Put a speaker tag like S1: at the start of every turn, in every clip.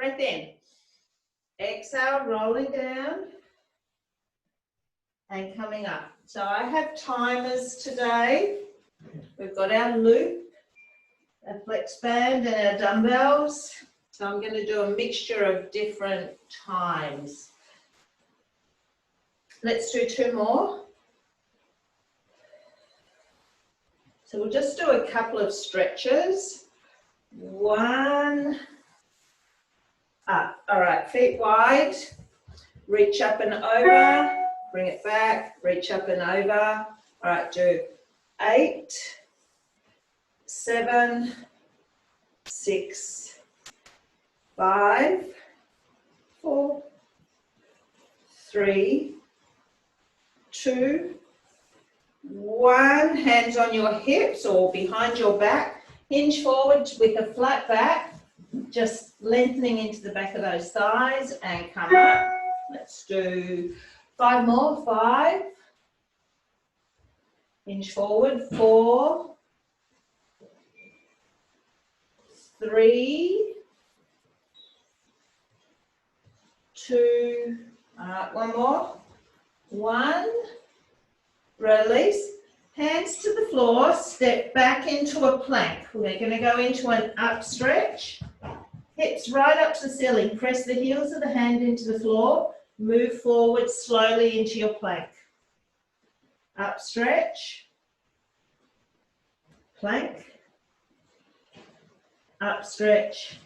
S1: Breath in. Exhale, rolling down and coming up. So I have timers today. We've got our loop, our flex band and our dumbbells. So I'm going to do a mixture of different times. Let's do 2 more. So we'll just do a couple of stretches. 1, up. All right, feet wide. Reach up and over. Bring it back. Reach up and over. All right, do 8, 7, 6, 5, 4, 3, 2, 1. Hands on your hips or behind your back. Hinge forward with a flat back. Just lengthening into the back of those thighs and come up. Let's do 5 more. 5. Hinge forward. 4, 3, 2. All right, 1 more. 1. Release. Hands to the floor. Step back into a plank. We're going to go into an up stretch. Hips right up to the ceiling. Press the heels of the hand into the floor. Move forward slowly into your plank. Up stretch. Plank. Up stretch.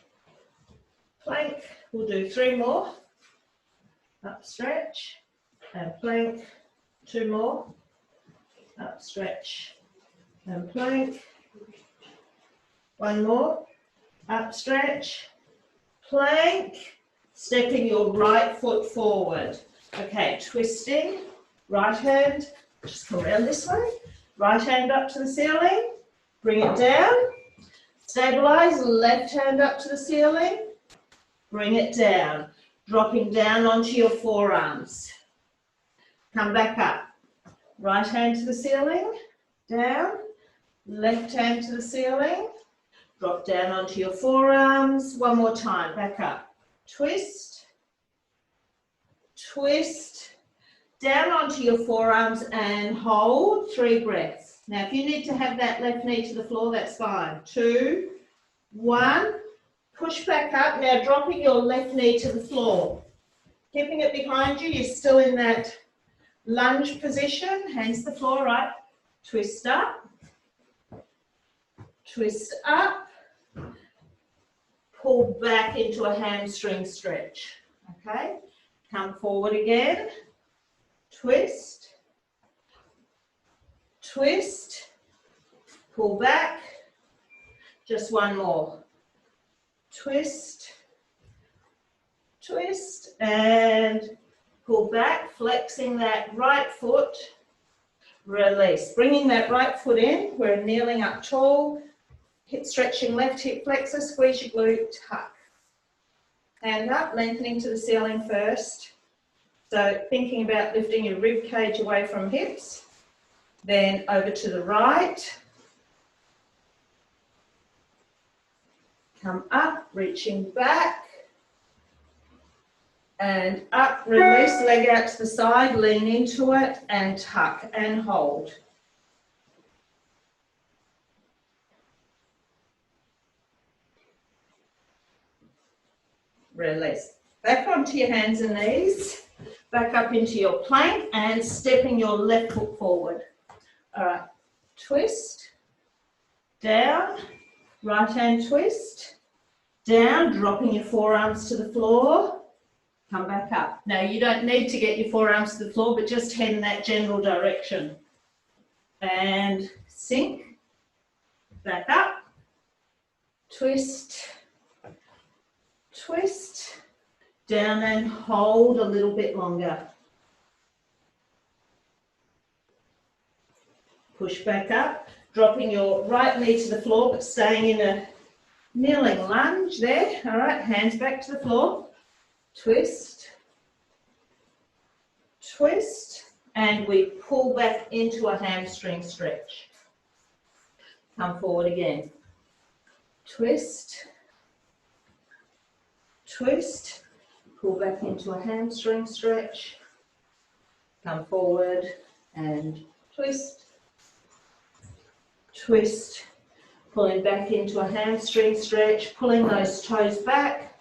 S1: Plank. We'll do 3 more. Up stretch. And plank. 2 more. Up stretch. And plank. 1 more. Up stretch. Plank, stepping your right foot forward. Okay, twisting, right hand, just come around this way. Right hand up to the ceiling, bring it down. Stabilize, left hand up to the ceiling, bring it down. Dropping down onto your forearms. Come back up. Right hand to the ceiling, down. Left hand to the ceiling. Drop down onto your forearms. 1 more time. Back up. Twist. Twist. Down onto your forearms and hold. 3 breaths. Now, if you need to have that left knee to the floor, that's fine. 2, 1. Push back up. Now, dropping your left knee to the floor. Keeping it behind you. You're still in that lunge position. Hands to the floor, right? Twist up. Twist up. Pull back into a hamstring stretch. Okay, come forward again. Twist. Twist. Pull back. Just 1 more. Twist. Twist. And pull back, flexing that right foot. Release. Bringing that right foot in. We're kneeling up tall. Hip stretching left hip flexor, squeeze your glute, tuck. Hand up, lengthening to the ceiling first. So thinking about lifting your rib cage away from hips. Then over to the right. Come up, reaching back. And up, release, leg out to the side, lean into it and tuck and hold. Release. Back onto your hands and knees. Back up into your plank and stepping your left foot forward. All right. Twist. Down. Right hand twist. Down. Dropping your forearms to the floor. Come back up. Now you don't need to get your forearms to the floor, but just head in that general direction. And sink. Back up. Twist. Twist, down and hold a little bit longer. Push back up, dropping your right knee to the floor, but staying in a kneeling lunge there. All right, hands back to the floor. Twist, twist, and we pull back into a hamstring stretch. Come forward again. Twist, twist, pull back into a hamstring stretch, come forward and twist, twist, pulling back into a hamstring stretch, pulling those toes back,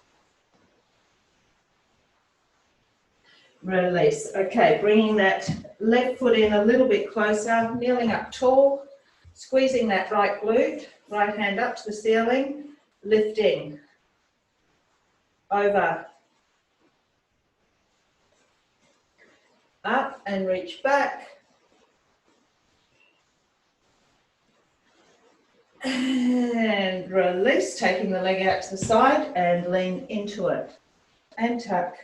S1: release. Okay, bringing that left foot in a little bit closer, kneeling up tall, squeezing that right glute, right hand up to the ceiling, lifting, over, up and reach back, and release, taking the leg out to the side and lean into it, and tuck.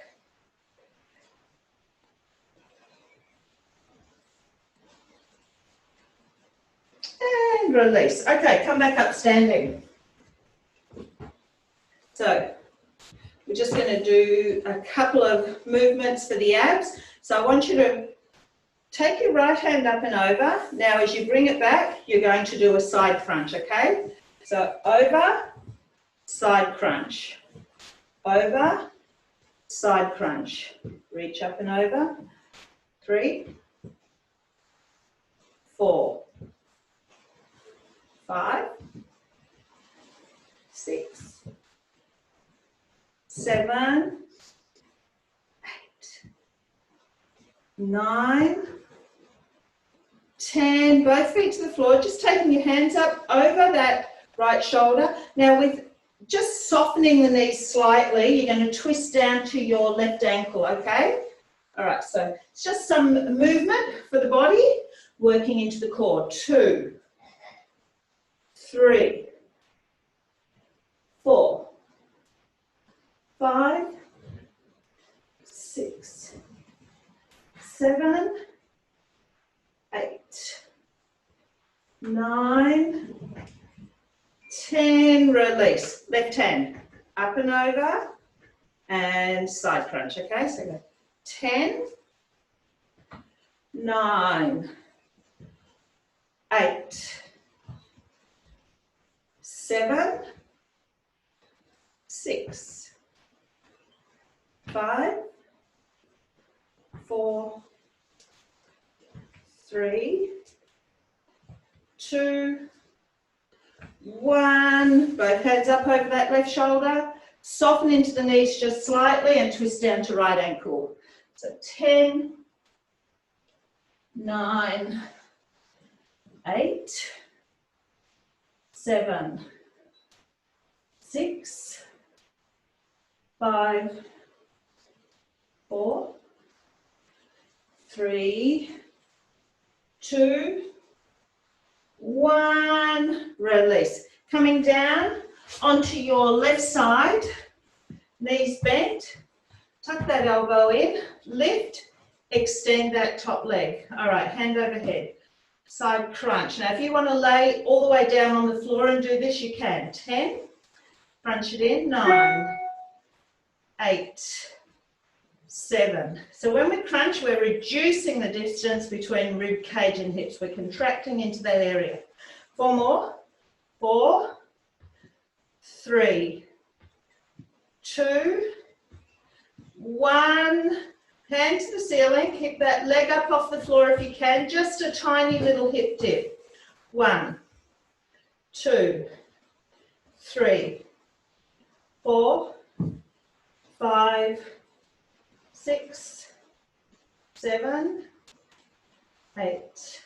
S1: And release. Okay, come back up standing. So we're just going to do a couple of movements for the abs. So I want you to take your right hand up and over. Now as you bring it back, you're going to do a side crunch, okay? So over, side crunch. Over, side crunch. Reach up and over. 3, 4, 5, 6, 7, 8, 9, 10. Both feet to the floor, just taking your hands up over that right shoulder. Now with just softening the knees slightly, you're going to twist down to your left ankle, okay? All right, so it's just some movement for the body, working into the core. 2, 3, 4, 5, 6, 7, 8, 9, 10, release. Left hand, up and over, and side crunch, okay? So go 10, 9, 8, 7, 6, 5, 4, 3, 2, 1. Both hands up over that left shoulder. Soften into the knees just slightly and twist down to right ankle. So 10, 9, 8, 7, 6, 5, 4, 3, 2, 1. Release. Coming down onto your left side, knees bent, tuck that elbow in, lift, extend that top leg. All right, hand over head. Side crunch. Now if you want to lay all the way down on the floor and do this, you can. 10, crunch it in, 9, 8, 7. So when we crunch, we're reducing the distance between rib cage and hips. We're contracting into that area. 4 more. 4, 3, 2, 1. Hand to the ceiling. Keep that leg up off the floor if you can. Just a tiny little hip dip. 1, 2, 3, 4, 5, 6, 7, 8,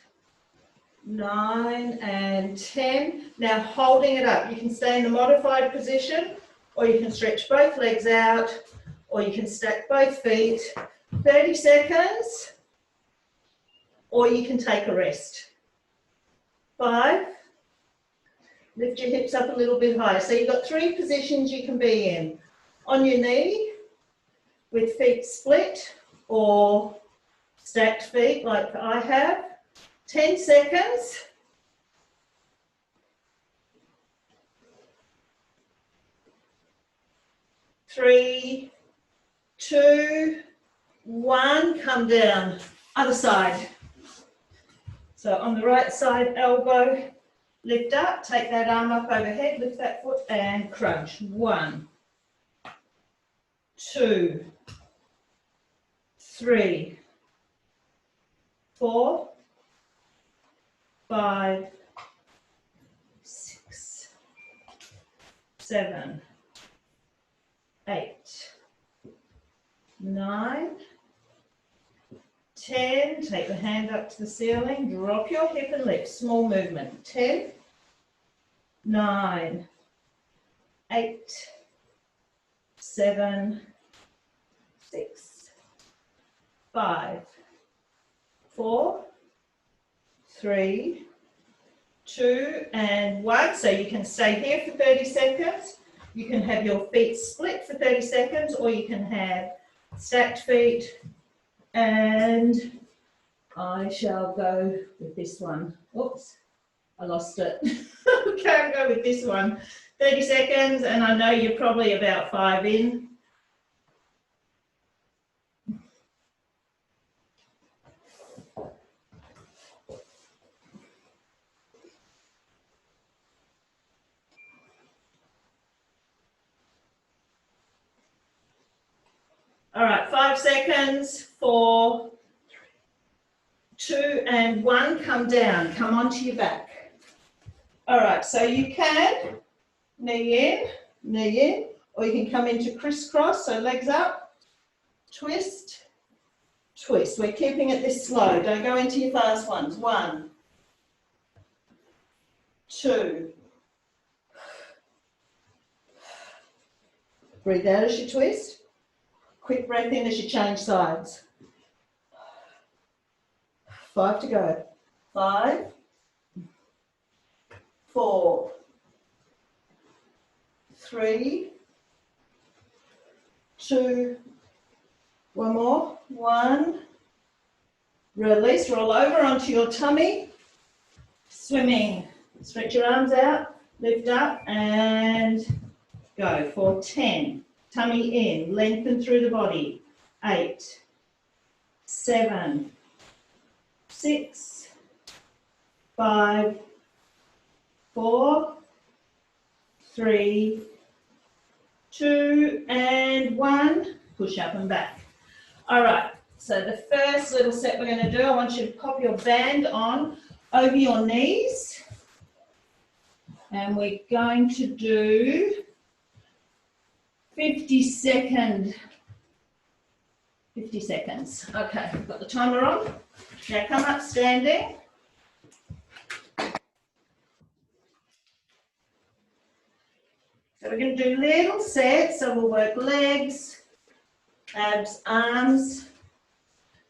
S1: 9, and 10. Now holding it up. You can stay in the modified position, or you can stretch both legs out, or you can stack both feet. 30 seconds, or you can take a rest. 5. Lift your hips up a little bit higher. So you've got 3 positions you can be in. On your knee, with feet split, or stacked feet like I have. 10 seconds. 3, 2, 1. Come down. Other side. So on the right side, elbow, lift up, take that arm up overhead, lift that foot and crunch. 1, 2, 3, 4, 5, 6, 7, 8, 9, 10. Take the hand up to the ceiling. Drop your hip and lift. Small movement. 10, 9, 8, 7, 6, 5, 4, 3, 2, and 1. So you can stay here for 30 seconds. You can have your feet split for 30 seconds, or you can have stacked feet. And I shall go with this one. Oops, I lost it. Can't go with this one. 30 seconds, and I know you're probably about 5 in. All right, 5 seconds, 4, 2, and 1. Come down, come onto your back. All right, so you can knee in, or you can come into crisscross, so legs up, twist, twist. We're keeping it this slow. Don't go into your fast ones. 1, 2. Breathe out as you twist. Quick breath in as you change sides. 5 to go. 5, 4, 3, 2, one more. 1. Release, roll over onto your tummy. Swimming. Stretch your arms out, lift up, and go for 10. Tummy in, lengthen through the body. 8, 7, 6, 5, 4, 3, 2, and 1. Push up and back. All right, so the first little set we're going to do, I want you to pop your band on over your knees. And we're going to do 50 seconds. Okay, got the timer on. Now come up standing. So we're going to do little sets. So we'll work legs, abs, arms.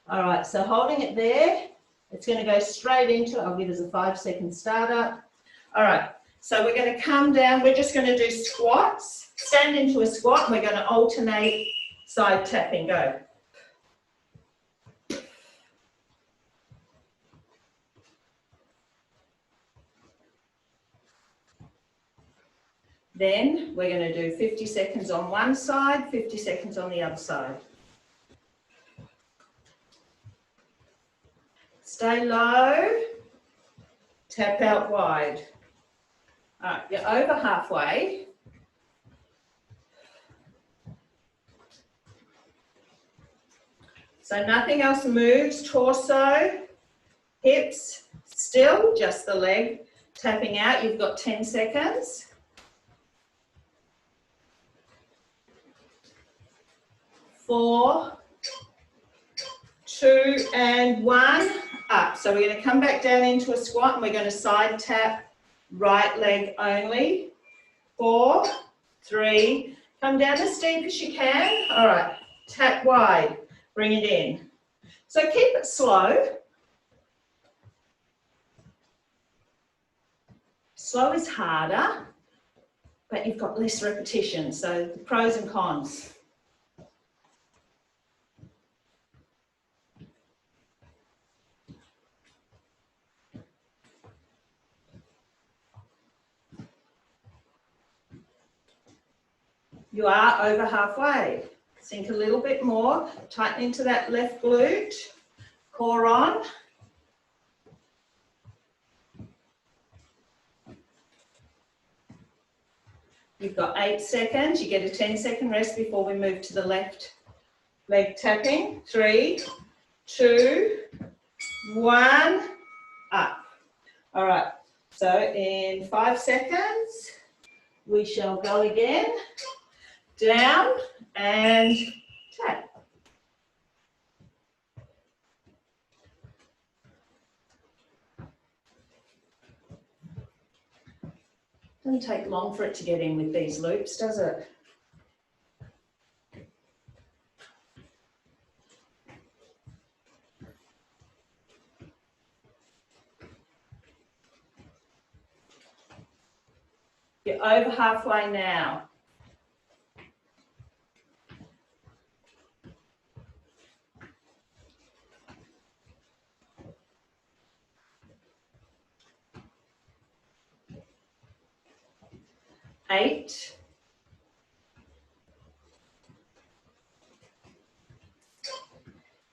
S1: All right, so holding it there, it's going to go straight into, I'll give us a 5-second start up. All right, so we're going to come down. We're just going to do squats. Stand into a squat, and we're going to alternate side tapping. Go. Then we're going to do 50 seconds on one side, 50 seconds on the other side. Stay low, tap out wide. All right, you're over halfway. So nothing else moves, torso, hips, still, just the leg. Tapping out, you've got 10 seconds. 4, 2, and 1, up. So we're going to come back down into a squat, and we're going to side tap right leg only. 4, 3, come down as steep as you can. All right, tap wide, bring it in. So keep it slow. Slow is harder, but you've got less repetition. So the pros and cons. You are over halfway. Sink a little bit more, tighten into that left glute, core on. You've got 8 seconds. You get a 10-second rest before we move to the left leg tapping. 3, 2, 1, up. All right, so in 5 seconds, we shall go again, down and tap. Doesn't take long for it to get in with these loops, does it? You're over halfway now. Eight,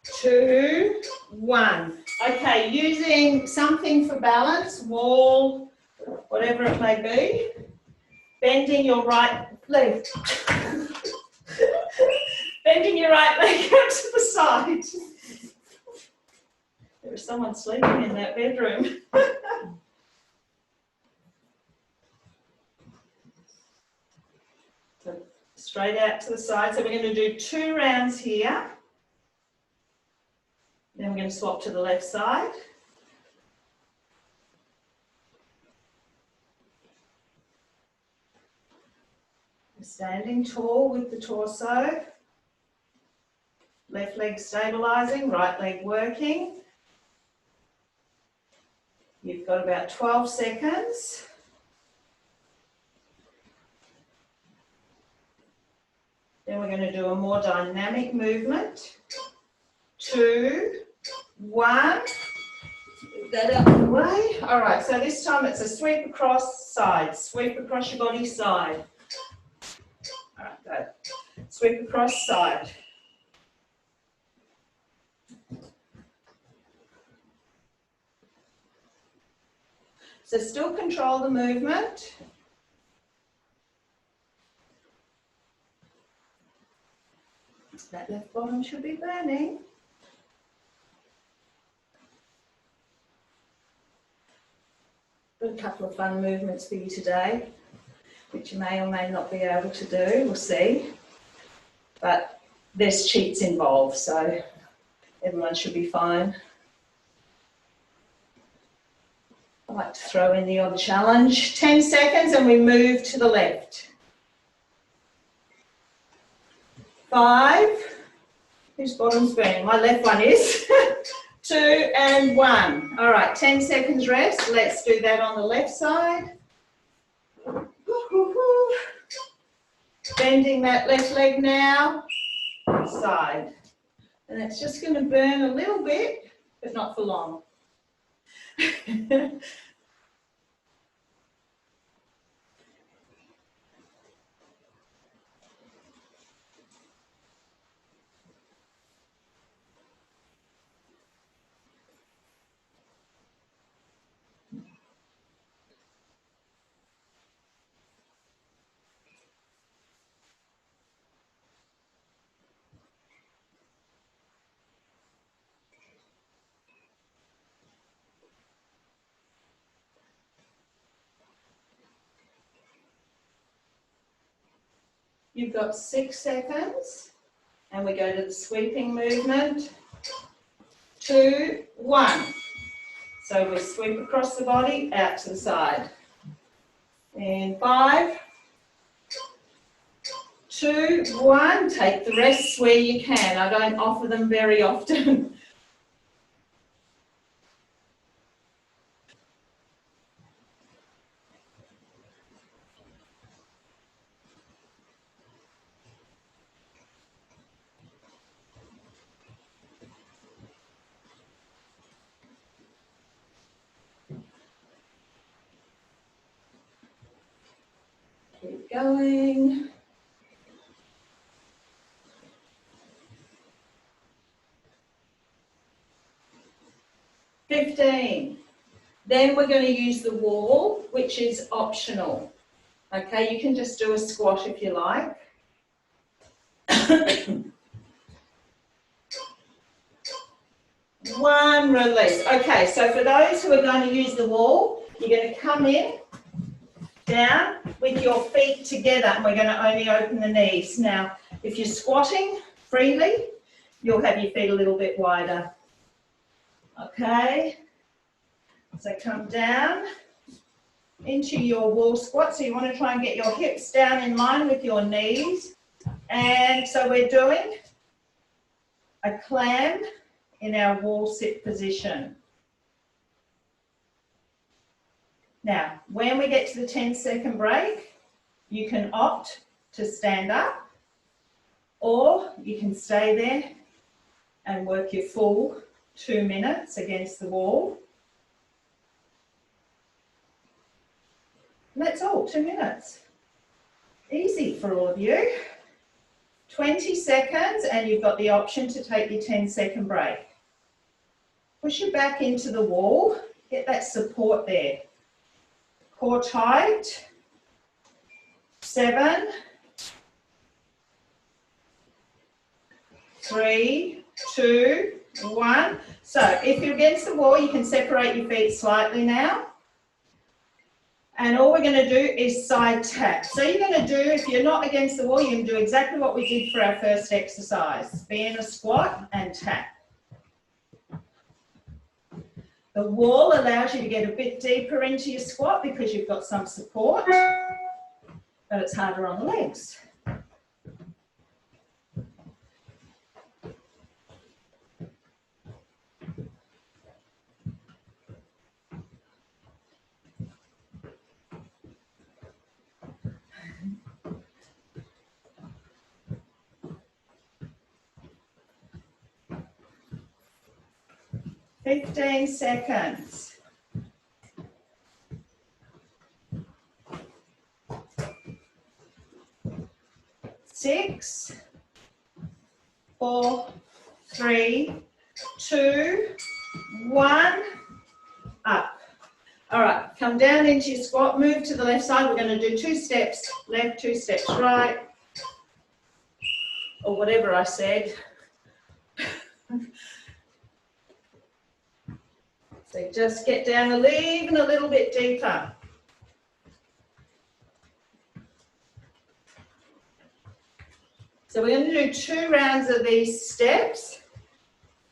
S1: 2, 1. Okay, using something for balance, wall, whatever it may be. Bending your right leg. Bending your right leg out to the side. There was someone sleeping in that bedroom. So straight out to the side. So we're going to do 2 rounds here. Then we're going to swap to the left side. Standing tall with the torso. Left leg stabilising, right leg working. You've got about 12 seconds. Then we're going to do a more dynamic movement. 2, 1. Move that out of the way. All right, so this time it's a sweep across side. Sweep across your body side. All right, go. Sweep across side. So still control the movement. That left bottom should be burning. Got a couple of fun movements for you today, which you may or may not be able to do, we'll see. But there's cheats involved, so everyone should be fine. I like to throw in the odd challenge. 10 seconds and we move to the left. 5. Whose bottom's burning? My left one is. 2 and 1. All right, 10 seconds rest. Let's do that on the left side. Bending that left leg now. Side. And it's just going to burn a little bit, but not for long. You've got 6 seconds, and we go to the sweeping movement. 2, 1. So we sweep across the body, out to the side. And 5, 2, 1. Take the rests where you can. I don't offer them very often. Keep going. 15. Then we're going to use the wall, which is optional. Okay, you can just do a squat if you like. One release. Okay, so for those who are going to use the wall, you're going to come in, down with your feet together, and we're going to only open the knees. Now, if you're squatting freely, you'll have your feet a little bit wider. Okay, so come down into your wall squat. So you want to try and get your hips down in line with your knees. And so we're doing a clam in our wall sit position. Now, when we get to the 10-second break, you can opt to stand up, or you can stay there and work your full 2 minutes against the wall. And that's all, 2 minutes. Easy for all of you. 20 seconds, and you've got the option to take your 10-second break. Push your back into the wall, get that support there. Core tight. 7, 3, 2, 1. So if you're against the wall, you can separate your feet slightly now. And all we're going to do is side tap. So you're going to do, if you're not against the wall, you can do exactly what we did for our first exercise. Be in a squat and tap. The wall allows you to get a bit deeper into your squat because you've got some support, but it's harder on the legs. Fifteen seconds. 6, 4, 3, 2, 1, up. All right, come down into your squat, move to the left side. We're going to do 2 steps left, 2 steps right, or whatever I said. So just get down even a little bit deeper. So we're going to do 2 rounds of these steps.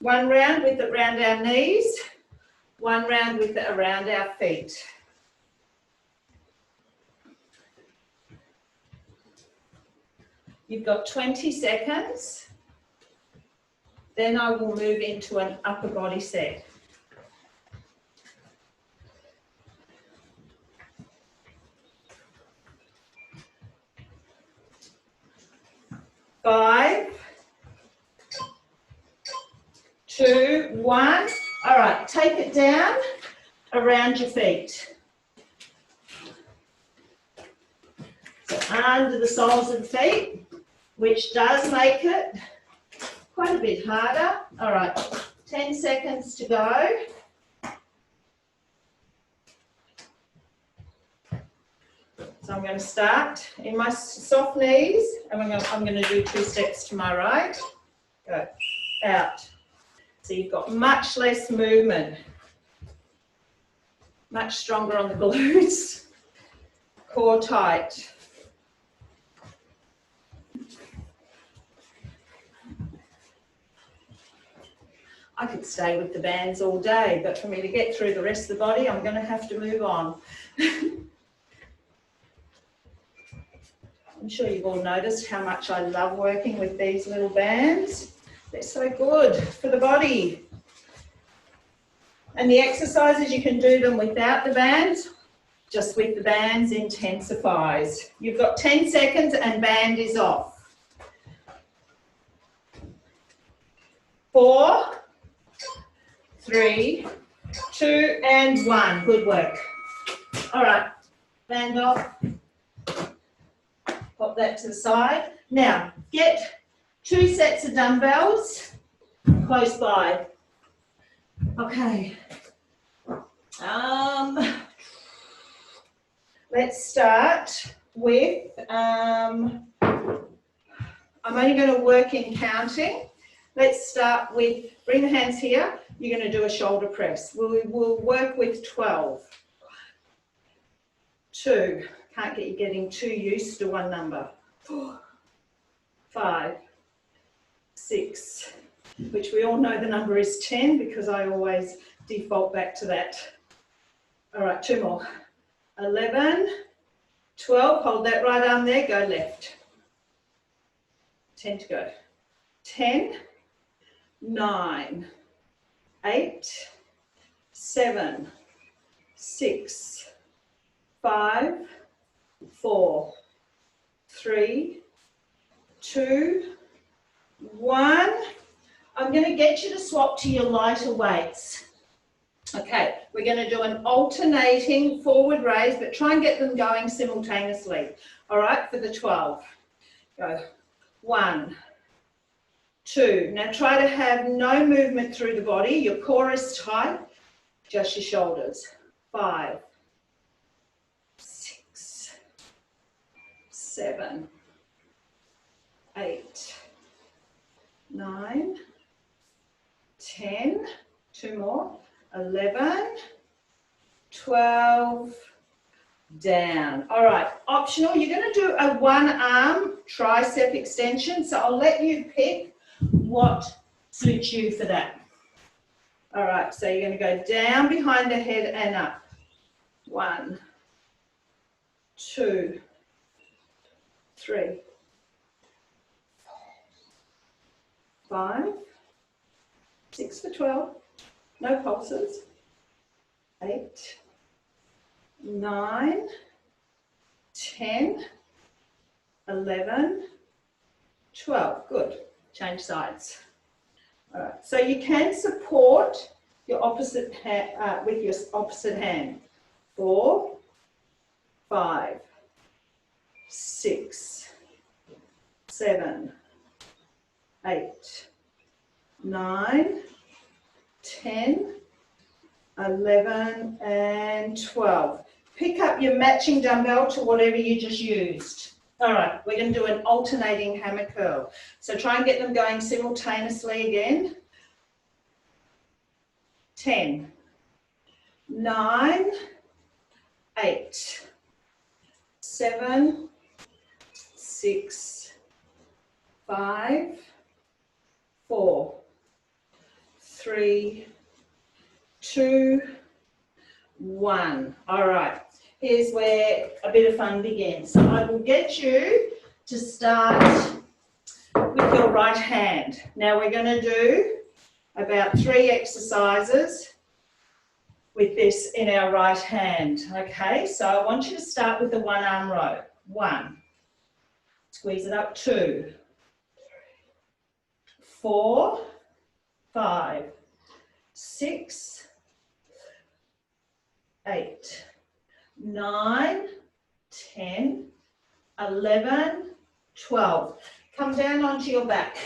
S1: 1 round with it around our knees, 1 round with it around our feet. You've got 20 seconds. Then I will move into an upper body set. 5, 2, 1. All right, take it down around your feet. So under the soles of the feet, which does make it quite a bit harder. All right, 10 seconds to go. So I'm going to start in my soft knees, and I'm going to do 2 steps to my right. Go, out. So you've got much less movement. Much stronger on the glutes. Core tight. I could stay with the bands all day, but for me to get through the rest of the body, I'm going to have to move on. I'm sure you've all noticed how much I love working with these little bands. They're so good for the body. And the exercises, you can do them without the bands, just with the bands intensifies. You've got 10 seconds and band is off. 4, 3, 2, and 1. Good work. All right, band off. Pop that to the side. Now, get 2 sets of dumbbells close by. Okay. Let's start with, I'm only going to work in counting. Let's start with, bring the hands here. You're going to do a shoulder press. We'll work with 12. 2, can't get you getting too used to one number. 4, 5, 6, which we all know the number is 10 because I always default back to that. All right, 2 more. 11, 12, hold that right arm there, go left. 10 to go. 10, 9, 8, 7, 6, 5, 4, 3, 2, 1. I'm going to get you to swap to your lighter weights. Okay, we're going to do an alternating forward raise, but try and get them going simultaneously. All right, for the 12. Go. 1, 2. Now try to have no movement through the body. Your core is tight, just your shoulders. 5, 6, 7, 8, 9, 10, 2 more, 11, 12, down. All right, optional, you're going to do a one arm tricep extension, so I'll let you pick what suits you for that. All right, so you're going to go down behind the head and up. 1, 2, 3, 5, 6 for 12, no pulses. 8, 9, 10, 11, 12. Good. Change sides. All right. So you can support your opposite hand with your opposite hand. 4, 5, 6, 7, 8, 9, 10, 11 and 12. Pick up your matching dumbbell to whatever you just used. All right, we're going to do an alternating hammer curl. So try and get them going simultaneously again. 10, 9, 8, 7, 6, 5, 4, 3, 2, 1. All right, here's where a bit of fun begins. So I will get you to start with your right hand. Now we're going to do about 3 exercises with this in our right hand. Okay, so I want you to start with the one arm row. 1, squeeze it up. 2, 4, 5, 6, 8, 9, 10, 11, 12. Come down onto your back.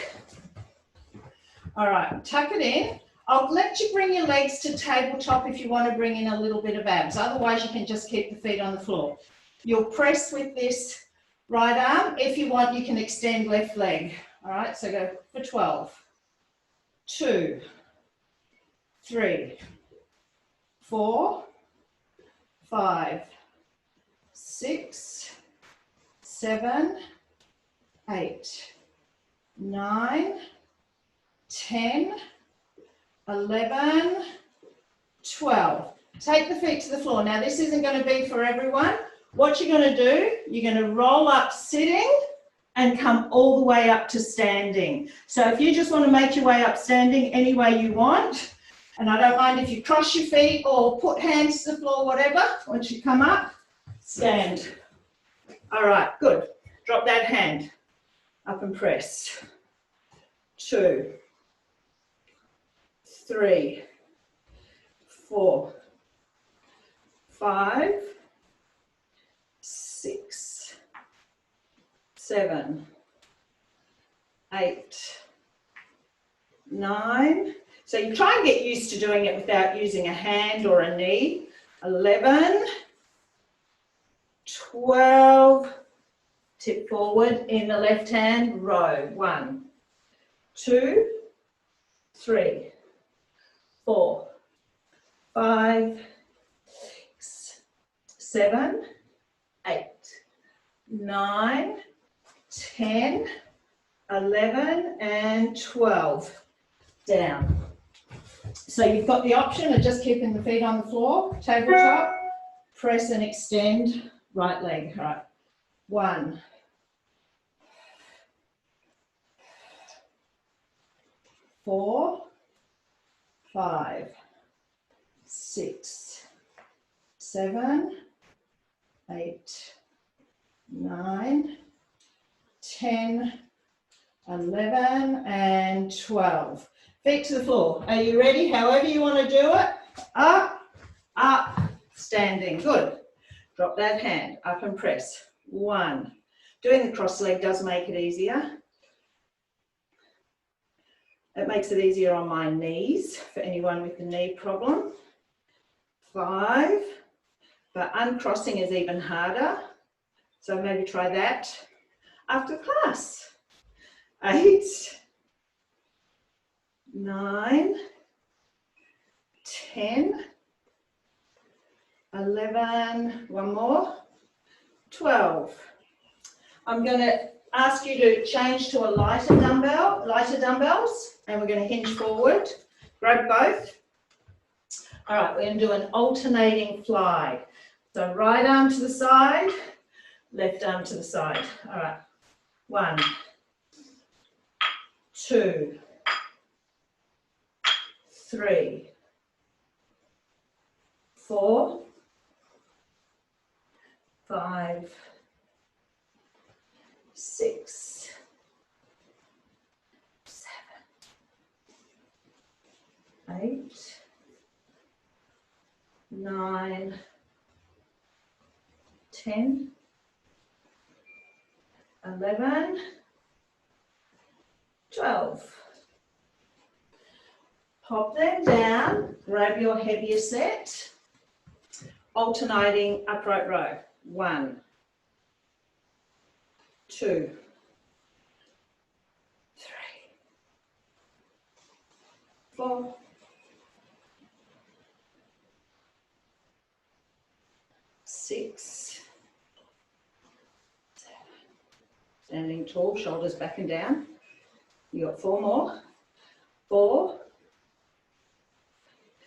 S1: All right, tuck it in. I'll let you bring your legs to tabletop if you want to bring in a little bit of abs. Otherwise, you can just keep the feet on the floor. You'll press with this right arm. If you want, you can extend left leg. All right, so go for 12. 2, 3, 4, 5, 6, 7, 8, 9, 10, 11, 12. Take the feet to the floor. Now this isn't going to be for everyone. What you're going to do, you're going to roll up sitting and come all the way up to standing. So if you just want to make your way up standing any way you want, and I don't mind if you cross your feet or put hands to the floor, whatever, once you come up, stand. All right, good. Drop that hand up and press. 2, 3, 4, 5, 6, 7, 8, 9. So you try and get used to doing it without using a hand or a knee. 11, 12. Tip forward in the left hand, row. 1, 2, 3, 4, 5, 6, 7, 8, 9, 10, 11 and 12. Down. So you've got the option of just keeping the feet on the floor, tabletop, press and extend right leg. All right. 1, 4, 5, 6, 7, 8, 9, 10, 11 and 12. Feet to the floor. Are you ready? However you want to do it. Up, up, standing. Good. Drop that hand. Up and press. 1. Doing the cross leg does make it easier. It makes it easier on my knees for anyone with a knee problem. 5. But uncrossing is even harder. So maybe try that after class. 8, 9, 10, 11, one more, 12. I'm going to ask you to change to a lighter dumbbells, and we're going to hinge forward. Grab both. All right, we're going to do an alternating fly. So right arm to the side, left arm to the side. All right, 1, 2, 3, 4, 5, 6, 7, 8, 9, 10, 11, 12. Pop them down, grab your heavier set, alternating upright row. 1, 2, 3, 4, 6, 7. Standing tall, shoulders back and down. You got 4 more. 4,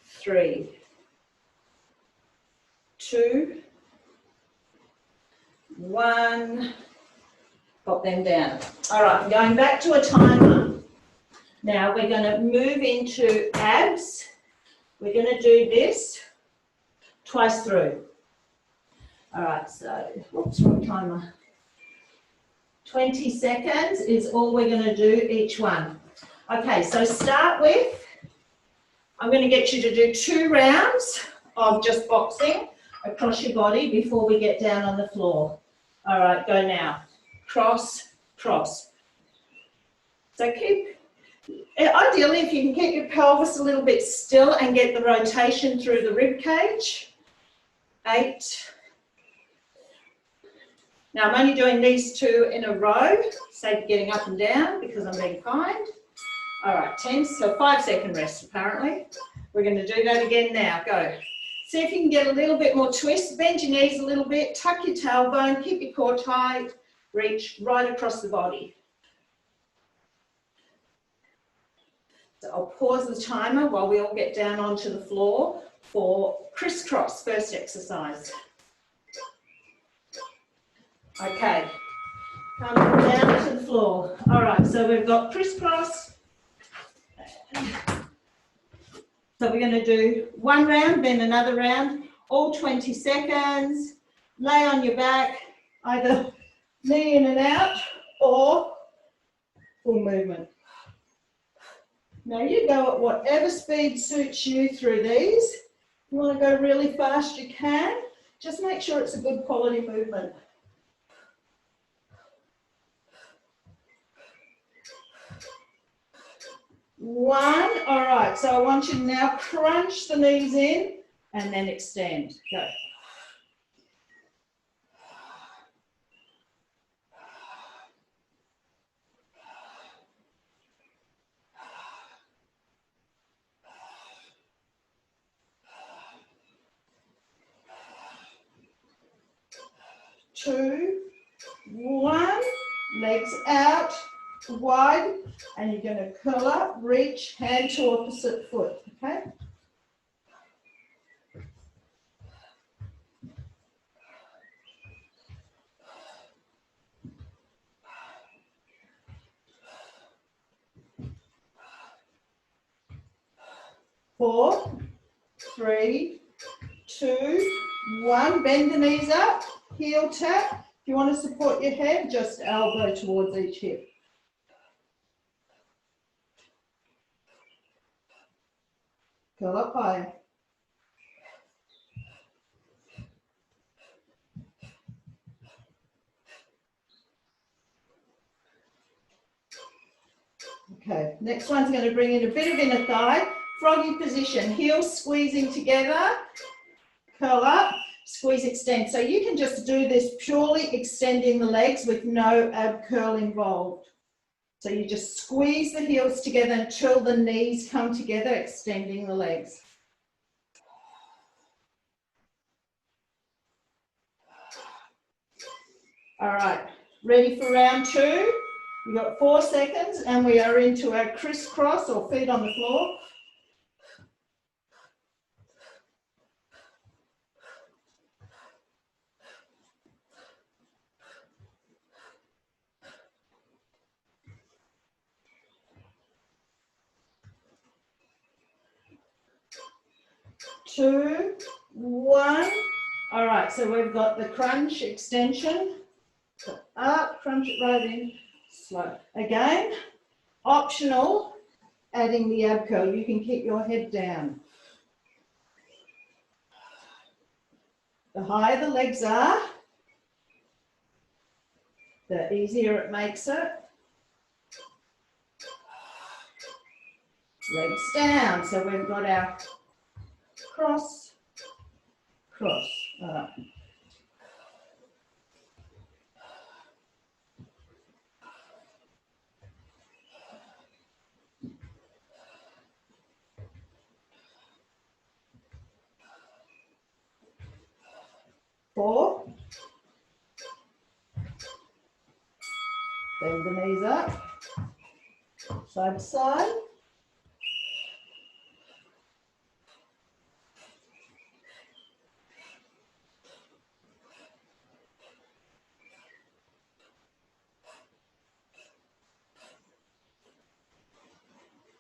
S1: 3, 2, 1. Pop them down. All right, I'm going back to a timer. Now we're going to move into abs. We're going to do this twice through. All right, so, whoops, wrong timer. 20 seconds is all we're going to do each one. Okay, so start with, I'm going to get you to do 2 rounds of just boxing across your body before we get down on the floor. All right, go now. Cross, cross. So ideally if you can keep your pelvis a little bit still and get the rotation through the rib cage. 8. Now I'm only doing these 2 in a row, save getting up and down because I'm being kind. All right, 10, so 5-second rest apparently. We're going to do that again now, go. See if you can get a little bit more twist, bend your knees a little bit, tuck your tailbone, keep your core tight, reach right across the body. So I'll pause the timer while we all get down onto the floor for crisscross, first exercise. Okay, come down to the floor. All right, so we've got crisscross. So we're going to do 1 round, then another round, all 20 seconds. Lay on your back, either knee in and out or full movement. Now you go at whatever speed suits you through these. If you want to go really fast, you can. Just make sure it's a good quality movement. 1, all right, so I want you to now crunch the knees in and then extend, go. 2, 1. Legs out, wide, and you're going to curl up, reach, hand to opposite foot, okay? Four, 3, 2, 1. Bend the knees up, heel tap. If you want to support your head, just elbow towards each hip. Curl up high. Okay, next one's going to bring in a bit of inner thigh. Froggy position, heels squeezing together. Curl up, squeeze, extend. So you can just do this purely extending the legs with no ab curl involved. So you just squeeze the heels together until the knees come together, extending the legs. All right, ready for round 2? We've got 4 seconds and we are into our crisscross or feet on the floor. Two, 1. All right, so we've got the crunch extension. Up, crunch it right in, slow. Again, optional, adding the ab curl. You can keep your head down. The higher the legs are, the easier it makes it. Legs down. So we've got our cross, cross. All right. Four. Bend the knees up. Side to side.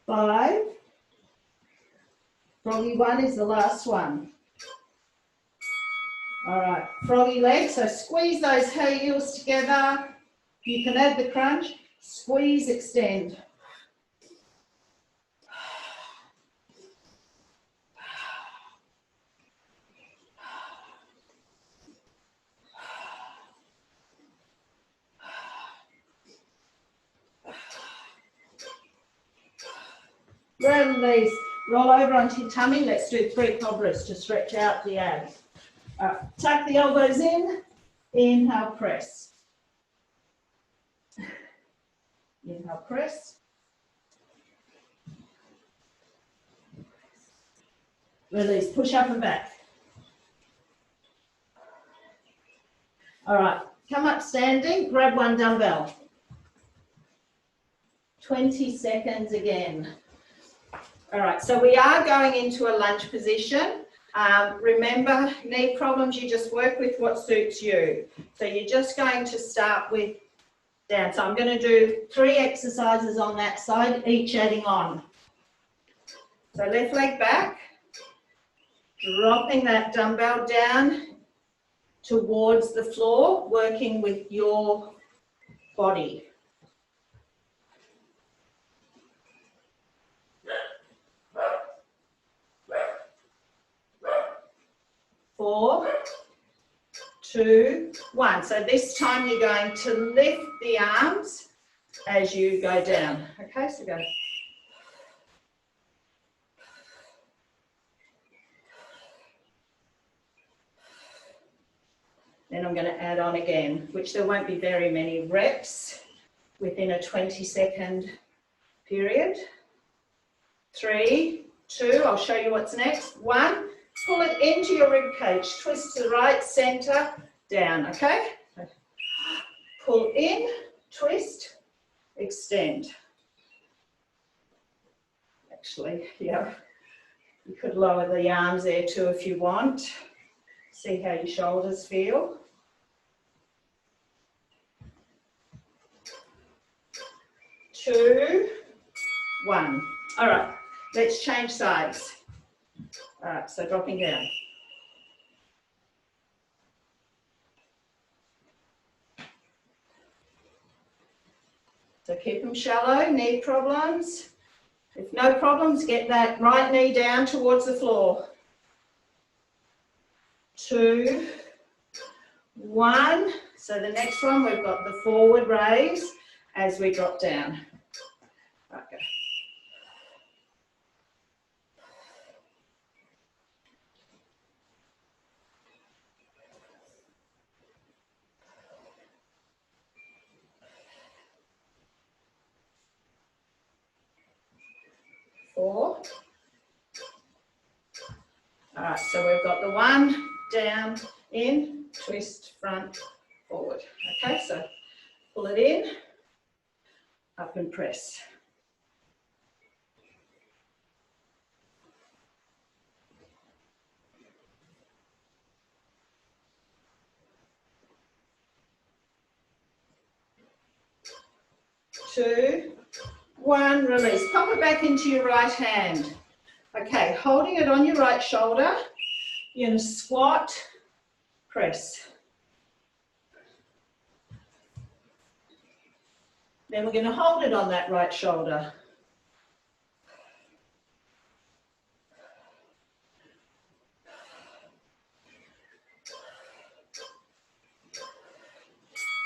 S1: 5. Froggy 1 is the last one. All right, froggy legs. So squeeze those heels together. You can add the crunch. Squeeze, extend. Release. Roll over onto your tummy. Let's do 3 cobras to stretch out the abs. Tuck the elbows in. Inhale, press. Inhale, press. Release. Push up and back. All right. Come up standing. Grab 1 dumbbell. 20 seconds again. All right, so we are going into a lunge position. Remember, knee problems, you just work with what suits you. So you're just going to start with down. So I'm going to do 3 exercises on that side, each adding on. So left leg back, dropping that dumbbell down towards the floor, working with your body. 4, 2, 1. So this time you're going to lift the arms as you go down. Okay, so go. Then I'm going to add on again, which there won't be very many reps within a 20-second period. 3, 2, I'll show you what's next. 1, pull it into your rib cage, twist to the right, center, down, okay? pull in, twist, extend. Actually, yeah, you could lower the arms there too if you want. See how your shoulders feel. 2, 1. All right, let's change sides. All right, so dropping down. So keep them shallow, knee problems. If no problems, get that right knee down towards the floor. 2, 1. So the next one, we've got the forward raise as we drop down. Okay. 4. All right, so we've got the 1, down, in, twist, front, forward. Okay, so pull it in, up and press. Two, 1, release. Pop it back into your right hand. Okay, holding it on your right shoulder, you're going to squat, press. Then we're going to hold it on that right shoulder.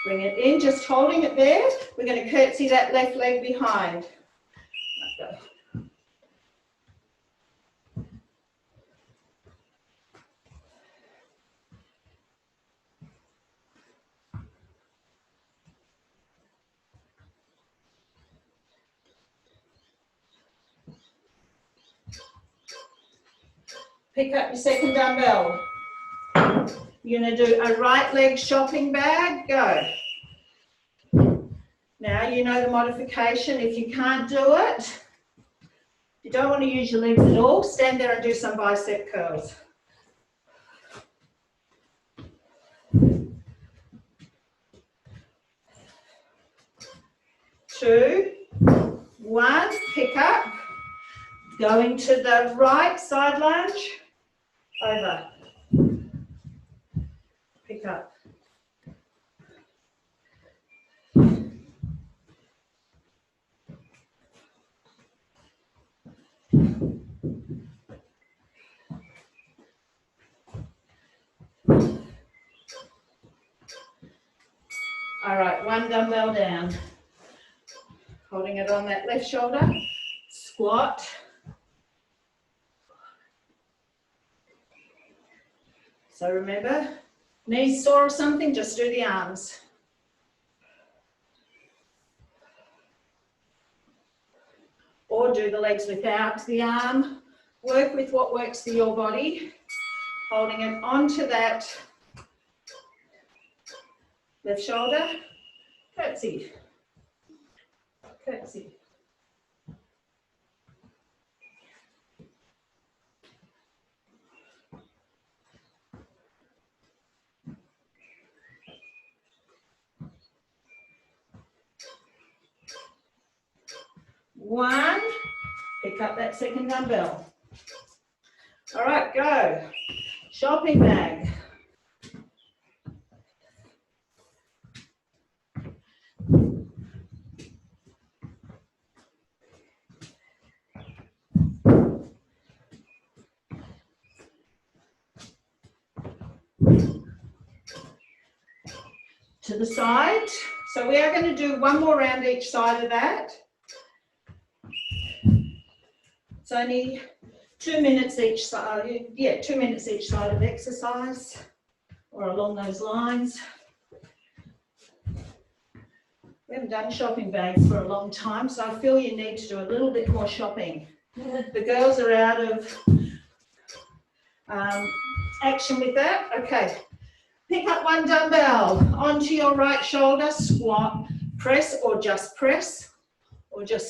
S1: Bring it in, just holding it there. We're going to curtsy that left leg behind. Okay. Pick up your second dumbbell. You're going to do a right leg shopping bag, go. Now you know the modification. If you can't do it, you don't want to use your legs at all, stand there and do some bicep curls. 2, 1, pick up. Going to the right side lunge, over. Pick up. All right, 1 dumbbell down. Holding it on that left shoulder, squat. So remember, knees sore or something, just do the arms. Or do the legs without the arm. Work with what works for your body. Holding it onto that left shoulder, curtsy, curtsy. One, pick up that second dumbbell. All right, go. Shopping bag. To the side. So we are going to do 1 more round each side of that. It's only 2 minutes each side. Yeah, 2 minutes each side of exercise, or along those lines. We haven't done shopping bags for a long time, so I feel you need to do a little bit more shopping. The girls are out of action with that. Okay, Pick up one dumbbell onto your right shoulder, squat, press or just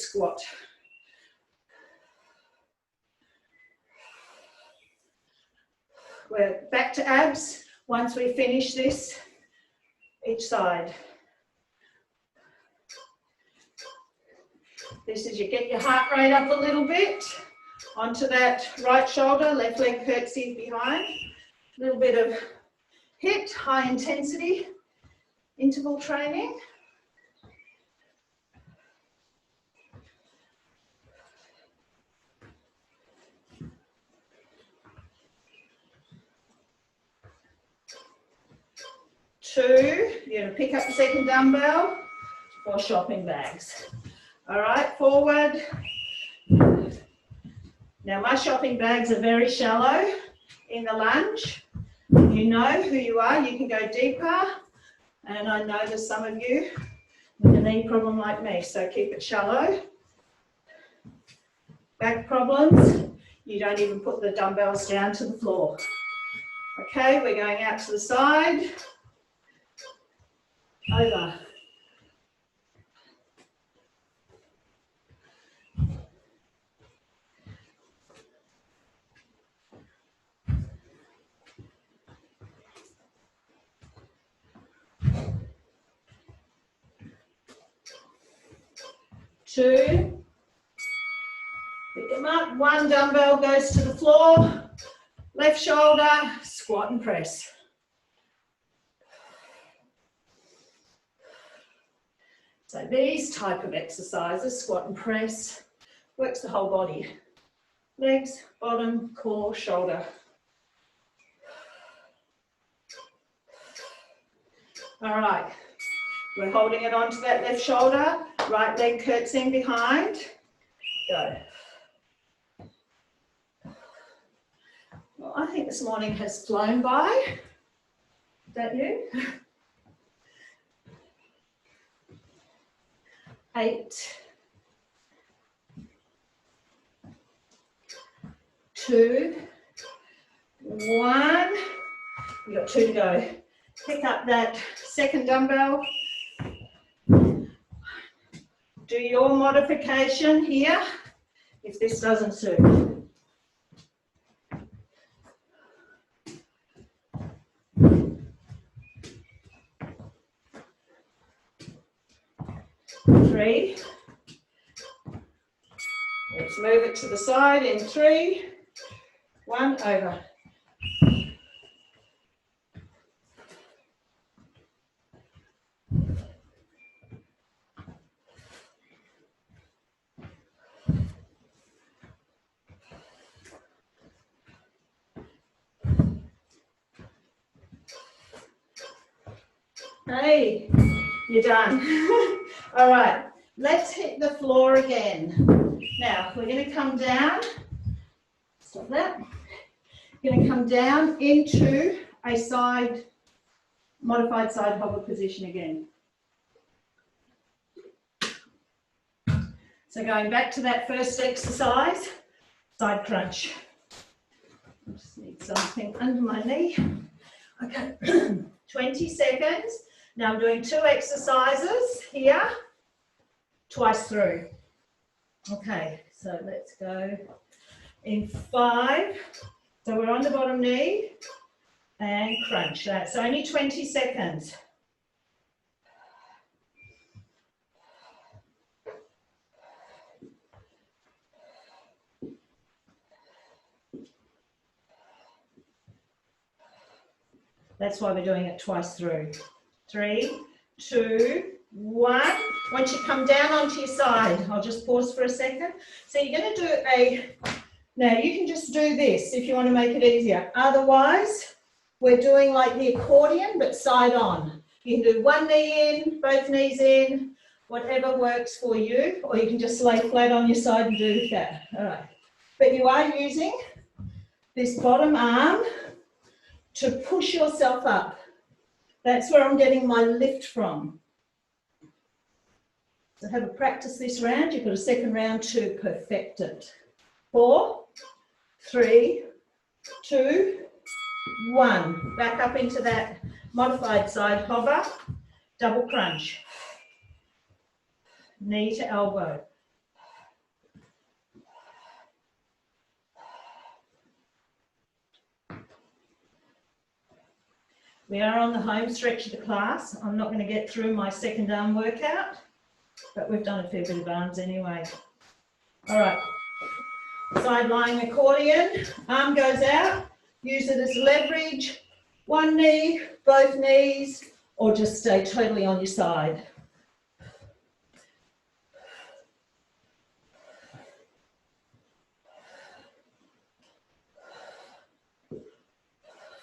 S1: squat. We're back to abs once we finish this, each side. This is you get your heart rate up a little bit onto that right shoulder, left leg curtsies behind. A little bit of HIIT, high intensity interval training. Two, you're going to pick up the second dumbbell for shopping bags. All right, forward. Now my shopping bags are very shallow in the lunge. You know who you are, you can go deeper. And I know there's some of you with a knee problem like me, so keep it shallow. Back problems, you don't even put the dumbbells down to the floor. Okay, we're going out to the side. Over. Two. Pick them up. One dumbbell goes to the floor. Left shoulder, squat and press. So these type of exercises, squat and press, works the whole body. Legs, bottom, core, shoulder. All right, we're holding it onto that left shoulder, right leg curtsying behind. Go. Well, I think this morning has flown by. Don't you? 8, 2, 1. We've got 2 to go. Pick up that second dumbbell. Do your modification here if this doesn't suit. Three. Let's move it to the side in 3, 1, over. Hey, you're done. All right, let's hit the floor again. Now, we're going to come down. Stop that. We're going to come down into a side, modified side hover position again. So going back to that first exercise, side crunch. I just need something under my knee. Okay, 20 seconds. Now I'm doing 2 exercises here, twice through. Okay, so let's go in 5. So we're on the bottom knee and crunch. That's only 20 seconds. That's why we're doing it twice through. 3, 2, 1. Once you come down onto your side, I'll just pause for a second. So you're going to do now you can just do this if you want to make it easier. Otherwise, we're doing like the accordion, but side on. You can do one knee in, both knees in, whatever works for you, or you can just lay flat on your side and do that. All right. But you are using this bottom arm to push yourself up. That's where I'm getting my lift from. So have a practice this round. You've got a second round to perfect it. 4, 3, 2, 1. Back up into that Modified side hover, double crunch. Knee to elbow. We are on the home stretch of the class. I'm not going to get through my second arm workout, but we've done a fair bit of arms anyway. All right, side lying accordion, arm goes out, use it as leverage, one knee, both knees, or just stay totally on your side.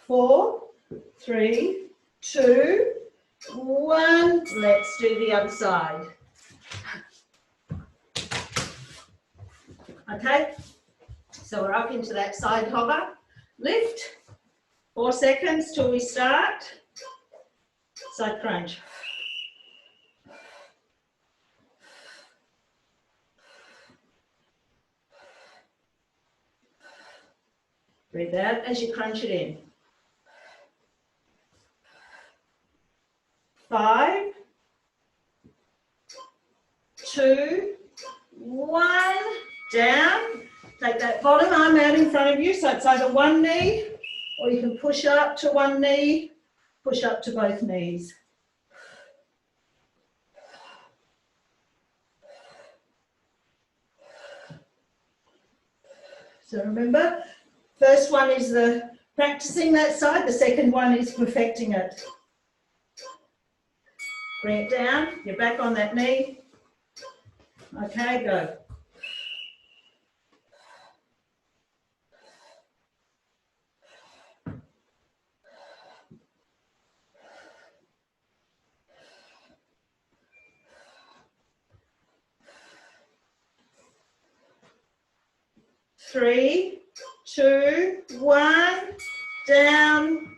S1: 4, 3, 2, 1. Let's do the other side. Okay, so we're up into that side hover. Lift, 4 seconds till we start. Side crunch. Breathe out as you crunch it in. 5, 2, 1. Down. Take that bottom arm out in front of you, so it's either one knee, or you can push up to one knee, push up to both knees. So remember, first one is the practicing that side, the second one is perfecting it. Bring it down, you're back on that knee. Okay, go. Three, 2, 1, down.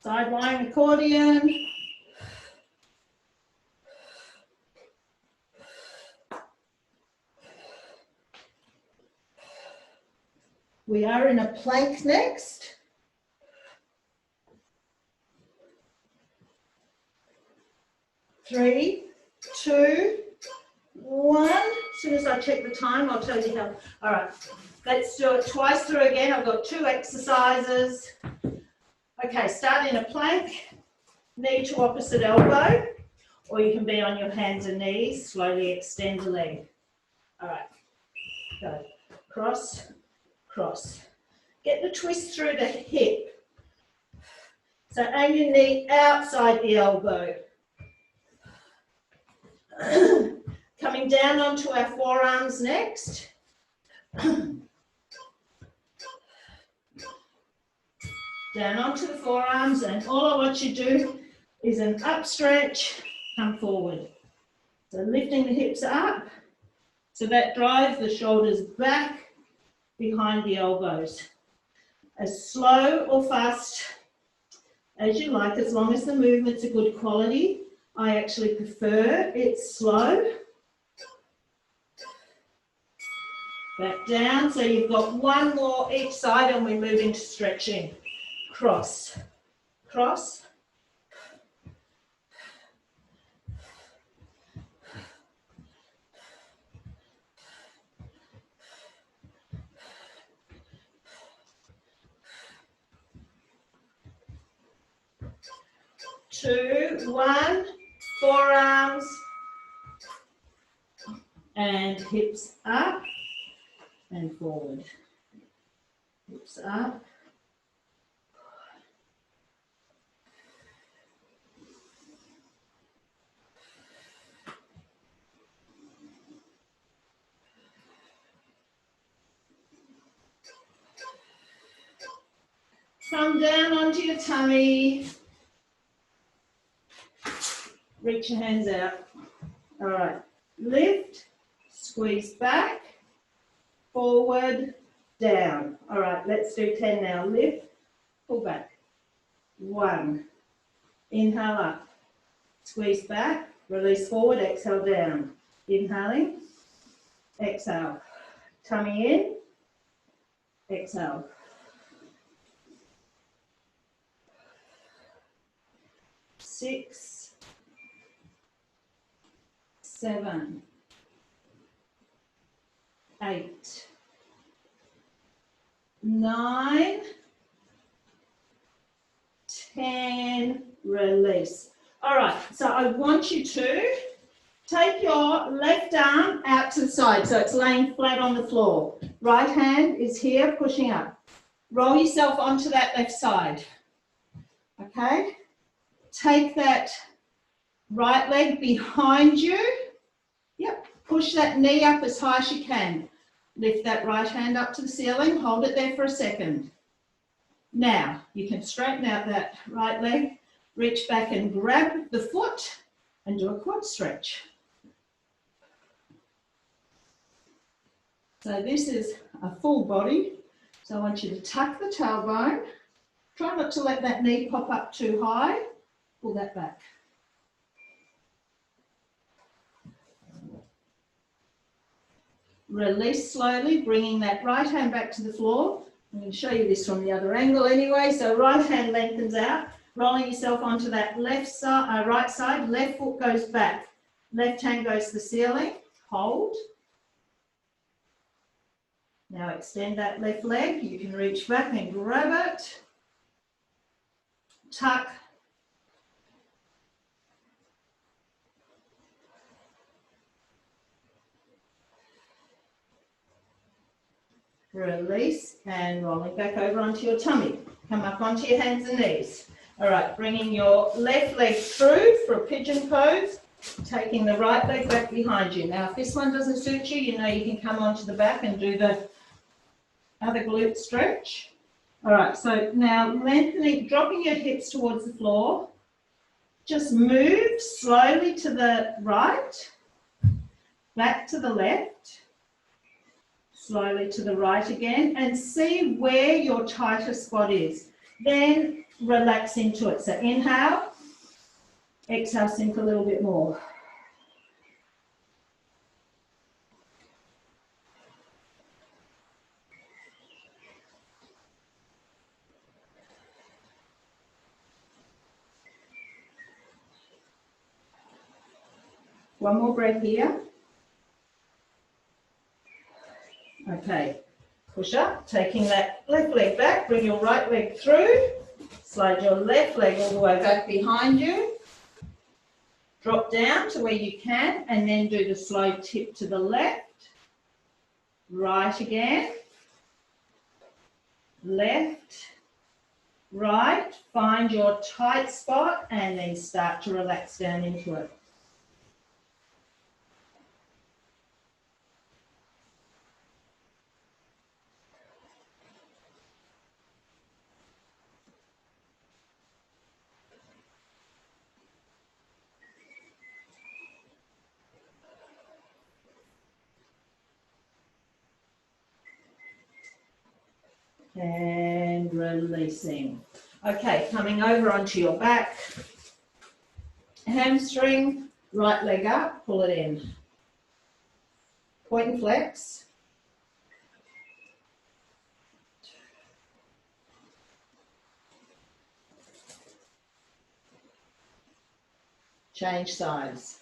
S1: Side lying accordion. We are in a plank next. Three, 2, 1. As soon as I check the time, I'll tell you how. All right, let's do it twice through again. I've got 2 exercises. Okay, start in a plank, knee to opposite elbow, or you can be on your hands and knees, slowly extend the leg. All right, go. Cross, cross. Get the twist through the hip. So aim your knee outside the elbow. Coming down onto our forearms next. Down onto the forearms, and all I want you to do is an up stretch, come forward. So lifting the hips up, so that drives the shoulders back behind the elbows. As slow or fast as you like, as long as the movement's a good quality. I actually prefer it slow. Back down, so you've got 1 more each side and we move into stretching. Cross, cross. Two, 1, forearms, and hips up and forward. Hips up. Come down onto your tummy. Reach your hands out. All right. Lift, squeeze back, forward, down. All right, let's do 10 now. Lift, pull back. 1. Inhale up. Squeeze back, release forward, exhale down. Inhaling, exhale. Tummy in, exhale. 6, 7, 8, 9, 10, release. All right, so I want you to take your left arm out to the side so it's laying flat on the floor. Right hand is here, pushing up. Roll yourself onto that left side, okay? Take that right leg behind you. Yep, push that knee up as high as you can. Lift that right hand up to the ceiling, hold it there for a second. Now, you can straighten out that right leg, reach back and grab the foot and do a quad stretch. So this is a full body. So I want you to tuck the tailbone. Try not to let that knee pop up too high. Pull that back. Release slowly, bringing that right hand back to the floor. I'm going to show you this from the other angle anyway. So right hand lengthens out, rolling yourself onto that left side, right side. Left foot goes back. Left hand goes to the ceiling. Hold. Now extend that left leg. You can reach back and grab it. Tuck. Release and rolling back over onto your tummy. Come up onto your hands and knees. All right, bringing your left leg through for a pigeon pose, taking the right leg back behind you. Now, if this one doesn't suit you, you know you can come onto the back and do the other glute stretch. All right, so now lengthening, dropping your hips towards the floor. Just move slowly to the right, back to the left, slowly to the right again, and see where your tightest spot is. Then relax into it. So inhale, exhale, sink a little bit more. One more breath here. Okay, push up, taking that left leg back, bring your right leg through, slide your left leg all the way back behind you, drop down to where you can, and then do the slow tip to the left, right again, left, right, find your tight spot, and then start to relax down into it. And releasing. Okay, coming over onto your back. Hamstring, right leg up, pull it in. Point and flex. Change sides.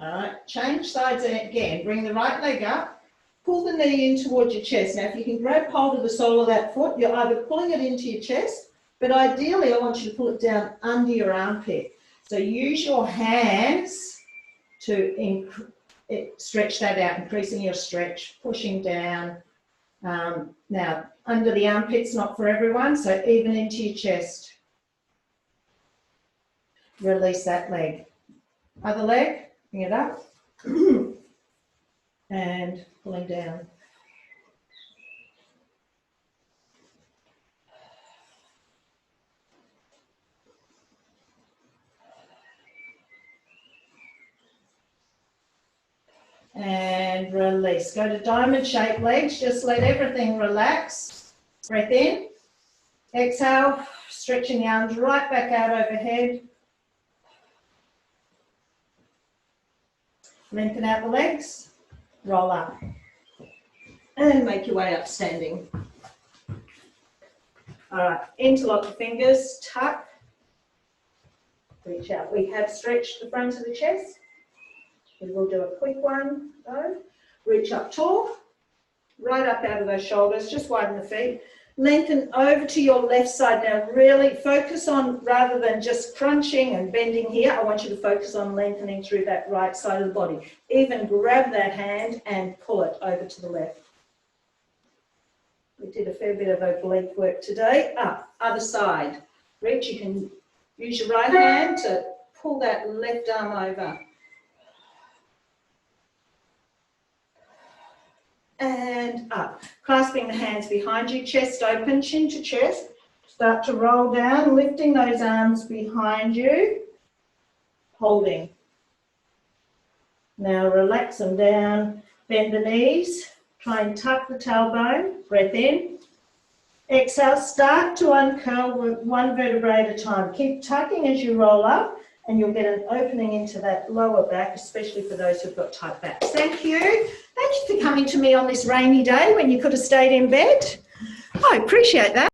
S1: All right, change sides again. Bring the right leg up, pull the knee in towards your chest. Now, if you can grab hold of the sole of that foot, you're either pulling it into your chest, but ideally I want you to pull it down under your armpit. So use your hands to stretch that out, increasing your stretch, pushing down. Now, under the armpit's not for everyone, so even into your chest. Release that leg. Other leg. Bring it up and pulling down. And release. Go to diamond shaped legs. Just let everything relax. Breath in. Exhale. Stretching the arms right back out overhead. Lengthen out the legs. roll up. And make your way up standing. All right, interlock the fingers, tuck, reach out. We have stretched the front of the chest. We will do a quick one though. Reach up tall, right up out of those shoulders, just widen the feet. Lengthen over to your left side. Now really focus on, rather than just crunching and bending here, I want you to focus on lengthening through that right side of the body. Even grab that hand and pull it over to the left. We did a fair bit of oblique work today. Up, other side. Reach, you can use your right hand to pull that left arm over. And up. Clasping the hands behind you, chest open, chin to chest. Start to roll down, lifting those arms behind you, holding. Now relax them down, bend the knees, try and tuck the tailbone, breath in. Exhale, start to uncurl with one vertebrae at a time. Keep tucking as you roll up, and you'll get an opening into that lower back, especially for those who've got tight backs. Thank you. Thank you for coming to me on this rainy day when you could have stayed in bed. I appreciate that.